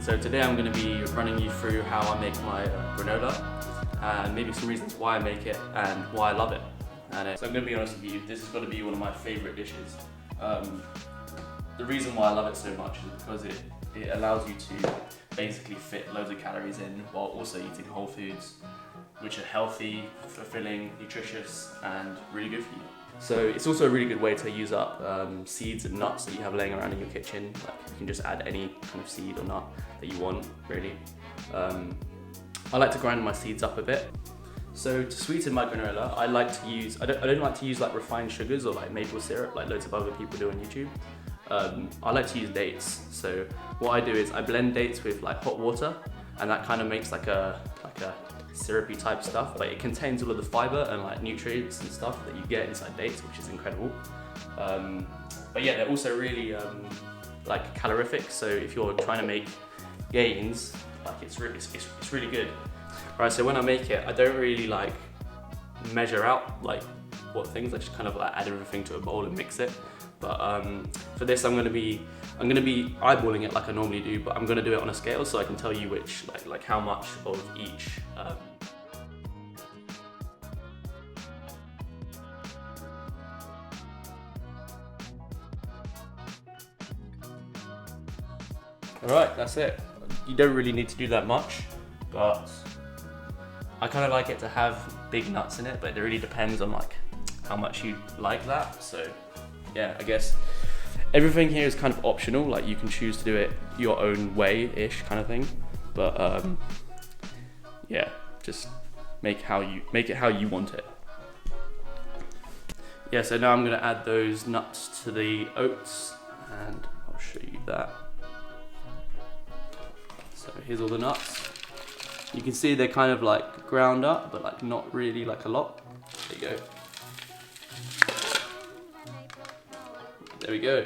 So today I'm going to be running you through how I make my granola and maybe some reasons why I make it and why I love it. So I'm going to be honest with you, this is going to be one of my favourite dishes. The reason why I love it so much is because it allows you to basically fit loads of calories in while also eating whole foods which are healthy, fulfilling, nutritious and really good for you. So it's also a really good way to use up seeds and nuts that you have laying around in your kitchen. Like you can just add any kind of seed or nut that you want, really. I like to grind my seeds up a bit. So to sweeten my granola, I like to use, I don't like to use like refined sugars or like maple syrup like loads of other people do on YouTube. I like to use dates. So what I do is I blend dates with like hot water, and that kind of makes like a syrupy type stuff, but it contains all of the fiber and like nutrients and stuff that you get inside dates, which is incredible. But yeah, they're also really like calorific. So if you're trying to make gains, like it's really good. Right, so when I make it, I don't really like measure out like what things. I just kind of like add everything to a bowl and mix it. But for this, I'm gonna be eyeballing it like I normally do, but I'm gonna do it on a scale so I can tell you which like how much of each. All right, that's it. You don't really need to do that much, but I kind of like it to have big nuts in it, but it really depends on like how much you like that. So yeah, I guess everything here is kind of optional. Like you can choose to do it your own way-ish kind of thing, but yeah, just make it how you want it. Yeah, so now I'm gonna add those nuts to the oats, and I'll show you that. So here's all the nuts. You can see they're kind of like ground up, but like not really like a lot. There you go. There we go.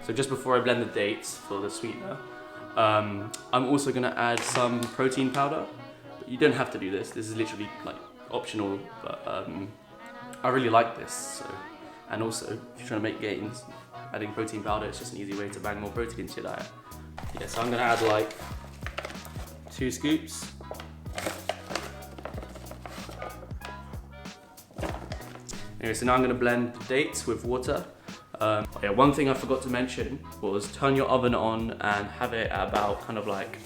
So just before I blend the dates for the sweetener, I'm also gonna add some protein powder. But you don't have to do this. This is literally like optional, but I really like this. So, and also, if you're trying to make gains, adding protein powder is just an easy way to bang more protein into your diet. Yeah, so I'm gonna add like 2 scoops. Anyway, so now I'm going to blend the dates with water. Yeah, one thing I forgot to mention was turn your oven on and have it at about kind of like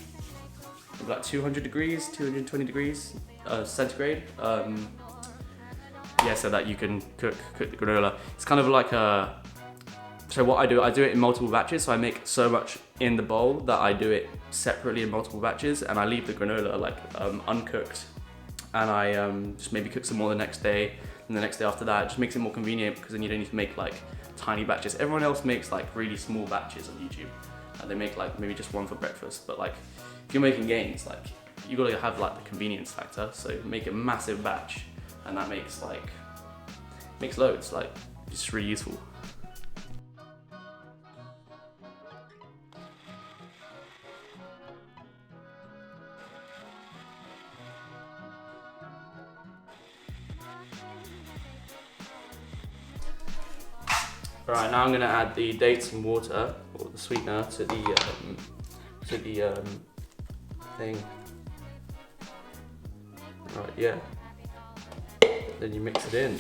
200 degrees, 220 degrees centigrade. Yeah, so that you can cook the granola. It's kind of like a, so what I do it in multiple batches. So I make so much in the bowl that I do it separately in multiple batches, and I leave the granola like uncooked, and I just maybe cook some more the next day. And the next day after that, it just makes it more convenient because then you don't need to make like tiny batches. Everyone else makes like really small batches on YouTube. They make like maybe just one for breakfast, but like if you're making gains, like you gotta have like the convenience factor. So make a massive batch and that makes loads. Like, it's just really useful. Right, now I'm going to add the dates and water, or the sweetener, to the thing. Right, yeah. Then you mix it in.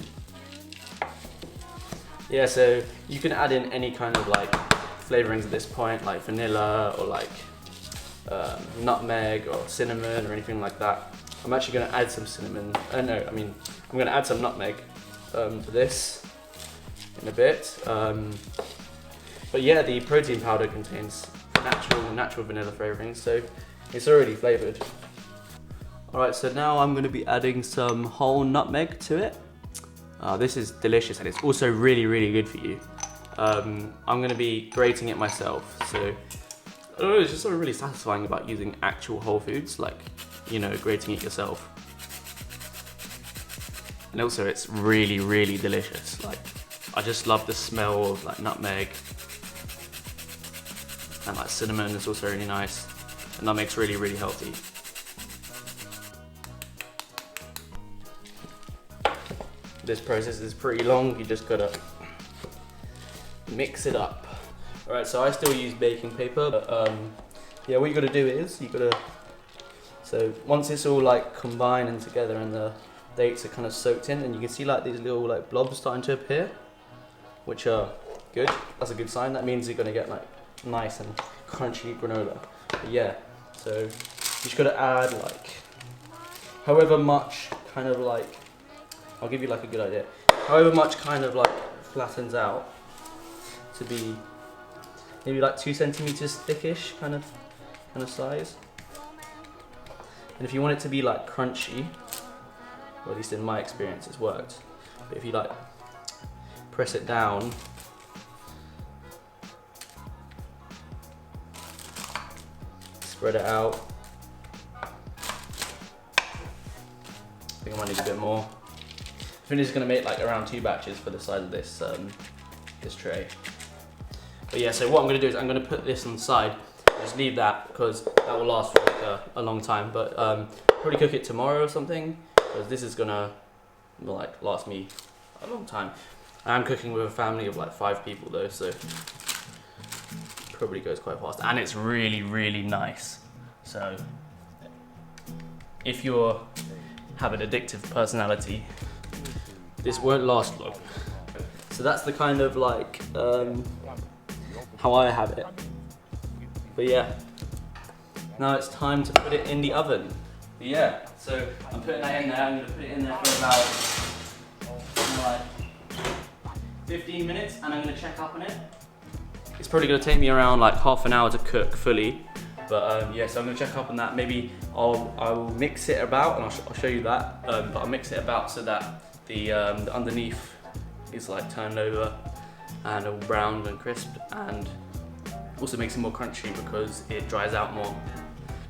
Yeah, so you can add in any kind of like flavorings at this point, like vanilla or like nutmeg or cinnamon or anything like that. I'm actually going to add some cinnamon. I'm going to add some nutmeg to this in a bit. But yeah, the protein powder contains natural vanilla flavorings, so it's already flavored. Alright, so now I'm going to be adding some whole nutmeg to it. This is delicious, and it's also really good for you. I'm going to be grating it myself, so I don't know, it's just sort of really satisfying about using actual whole foods, like, you know, grating it yourself. And also it's really delicious. Like, I just love the smell of like nutmeg, and like cinnamon is also really nice, and nutmeg's really healthy. This process is pretty long, you just gotta mix it up. Alright, so I still use baking paper, but yeah, what you gotta do is, so once it's all like combined and together and the dates are kind of soaked in, and you can see like these little like blobs starting to appear, which are good. That's a good sign. That means you're gonna get like nice and crunchy granola. But yeah, so you just gotta add like however much kind of like, I'll give you like a good idea, however much kind of like flattens out to be maybe like 2 centimeters thickish kind of size. And if you want it to be like crunchy, or at least in my experience it's worked, but if you like press it down, spread it out. I think I might need a bit more. I think this is going to make like around 2 batches for the size of this this tray. But yeah, so what I'm going to do is I'm going to put this on the side, just leave that because that will last for like a long time. But probably cook it tomorrow or something, because this is going to like last me a long time. I'm cooking with a family of like 5 people though, so probably goes quite fast, and it's really nice. So if you have an addictive personality, this won't last long. So that's the kind of like how I have it. But yeah, now it's time to put it in the oven. But yeah, so I'm putting that in there. I'm going to put it in there for about like 15 minutes, and I'm going to check up on it. It's probably going to take me around like half an hour to cook fully, but yeah, so I'm going to check up on that. Maybe I'll mix it about, and I'll show you that, but I'll mix it about so that the underneath is like turned over and all browned and crisp, and also makes it more crunchy because it dries out more,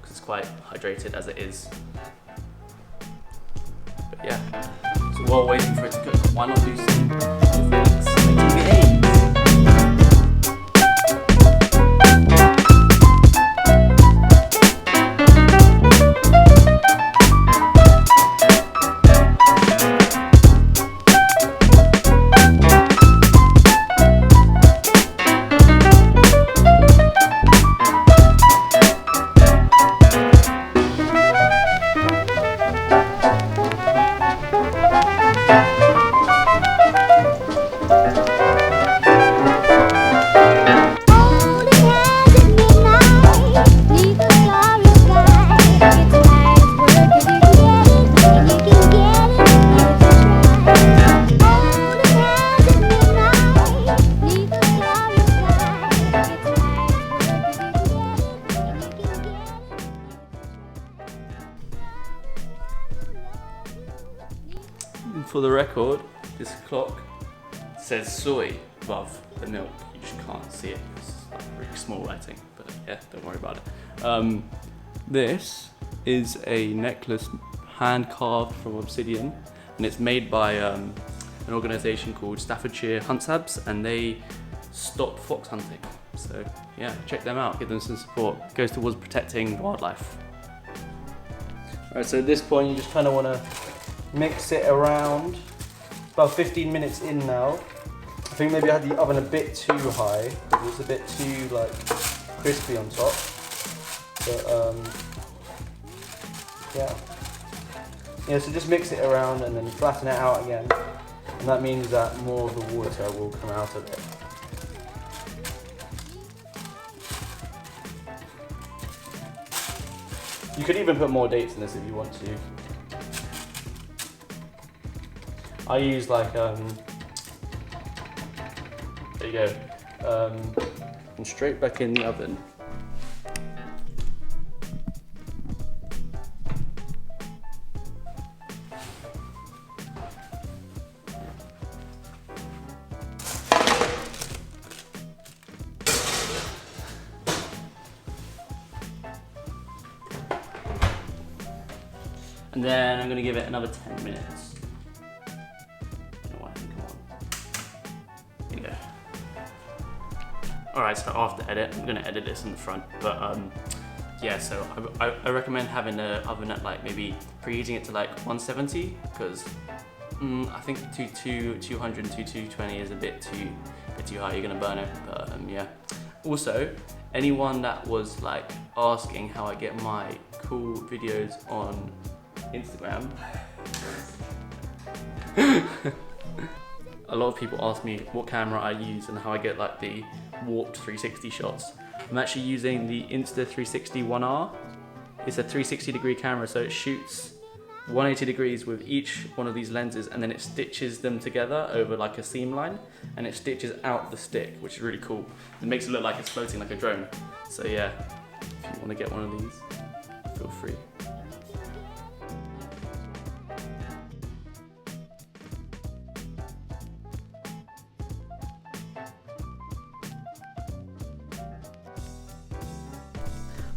because it's quite hydrated as it is. But yeah, so while waiting for it to cook, why not do some making the eggs? For the record, this clock says soy above the milk. You just can't see it. It's like really small writing, but yeah, don't worry about it. This is a necklace hand carved from obsidian, and it's made by an organisation called Staffordshire Huntsabs, and they stop fox hunting. So yeah, check them out, give them some support. It goes towards protecting wildlife. Alright, so at this point you just kind of want to mix it around. It's about 15 minutes in now. I think maybe I had the oven a bit too high. It was a bit too like crispy on top. But yeah, so just mix it around and then flatten it out again. And that means that more of the water will come out of it. You could even put more dates in this if you want to. I use like, there you go, and straight back in the oven. And then I'm going to give it another 10 minutes. Here you go. Alright, so after edit, I'm going to edit this in the front. But yeah, so I recommend having the oven at like maybe preheating it to like 170, because I think 200 and 220 is a bit too high, you're going to burn it. But yeah. Also, anyone that was like asking how I get my cool videos on Instagram. A lot of people ask me what camera I use and how I get like the warped 360 shots. I'm actually using the Insta360 1R. It's a 360 degree camera, so it shoots 180 degrees with each one of these lenses, and then it stitches them together over like a seam line, and it stitches out the stick, which is really cool. It makes it look like it's floating like a drone. So yeah, if you want to get one of these, feel free.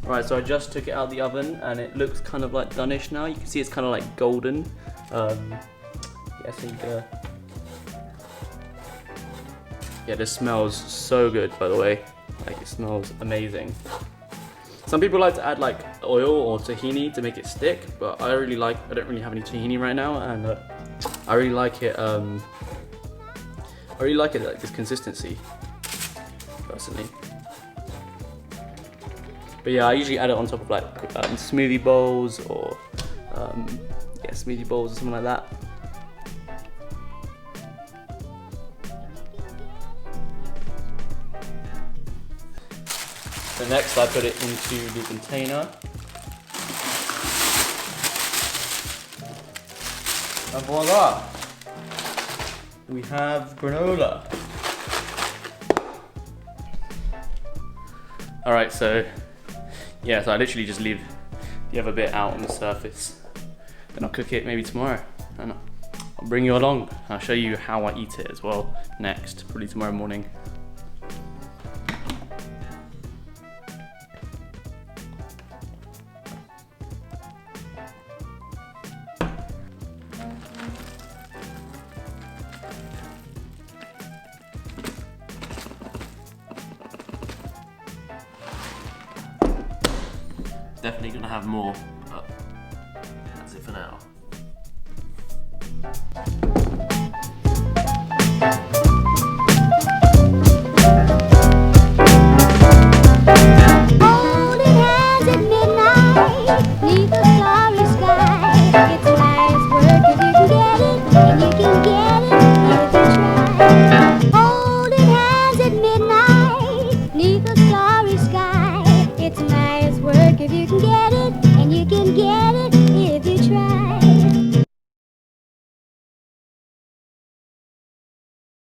Right, so I just took it out of the oven and it looks kind of like doneish now. You can see it's kind of like golden. Yeah, this smells so good, by the way. Like, it smells amazing. Some people like to add like oil or tahini to make it stick, but I don't really have any tahini right now, and I really like it. Like this consistency, personally. But yeah, I usually add it on top of like smoothie bowls or smoothie bowls or something like that. So next I put it into the container. And voila! We have granola. Alright, so yeah, so I literally just leave the other bit out on the surface. Then I'll cook it maybe tomorrow. And I'll bring you along. I'll show you how I eat it as well next, probably tomorrow morning. Definitely gonna have more, but that's it for now. Holding hands at midnight, neath a starry sky. It's nice work if you can get it, and you can get it if you try. Holding hands at midnight, neath a starry sky. It's nice work if you can get it.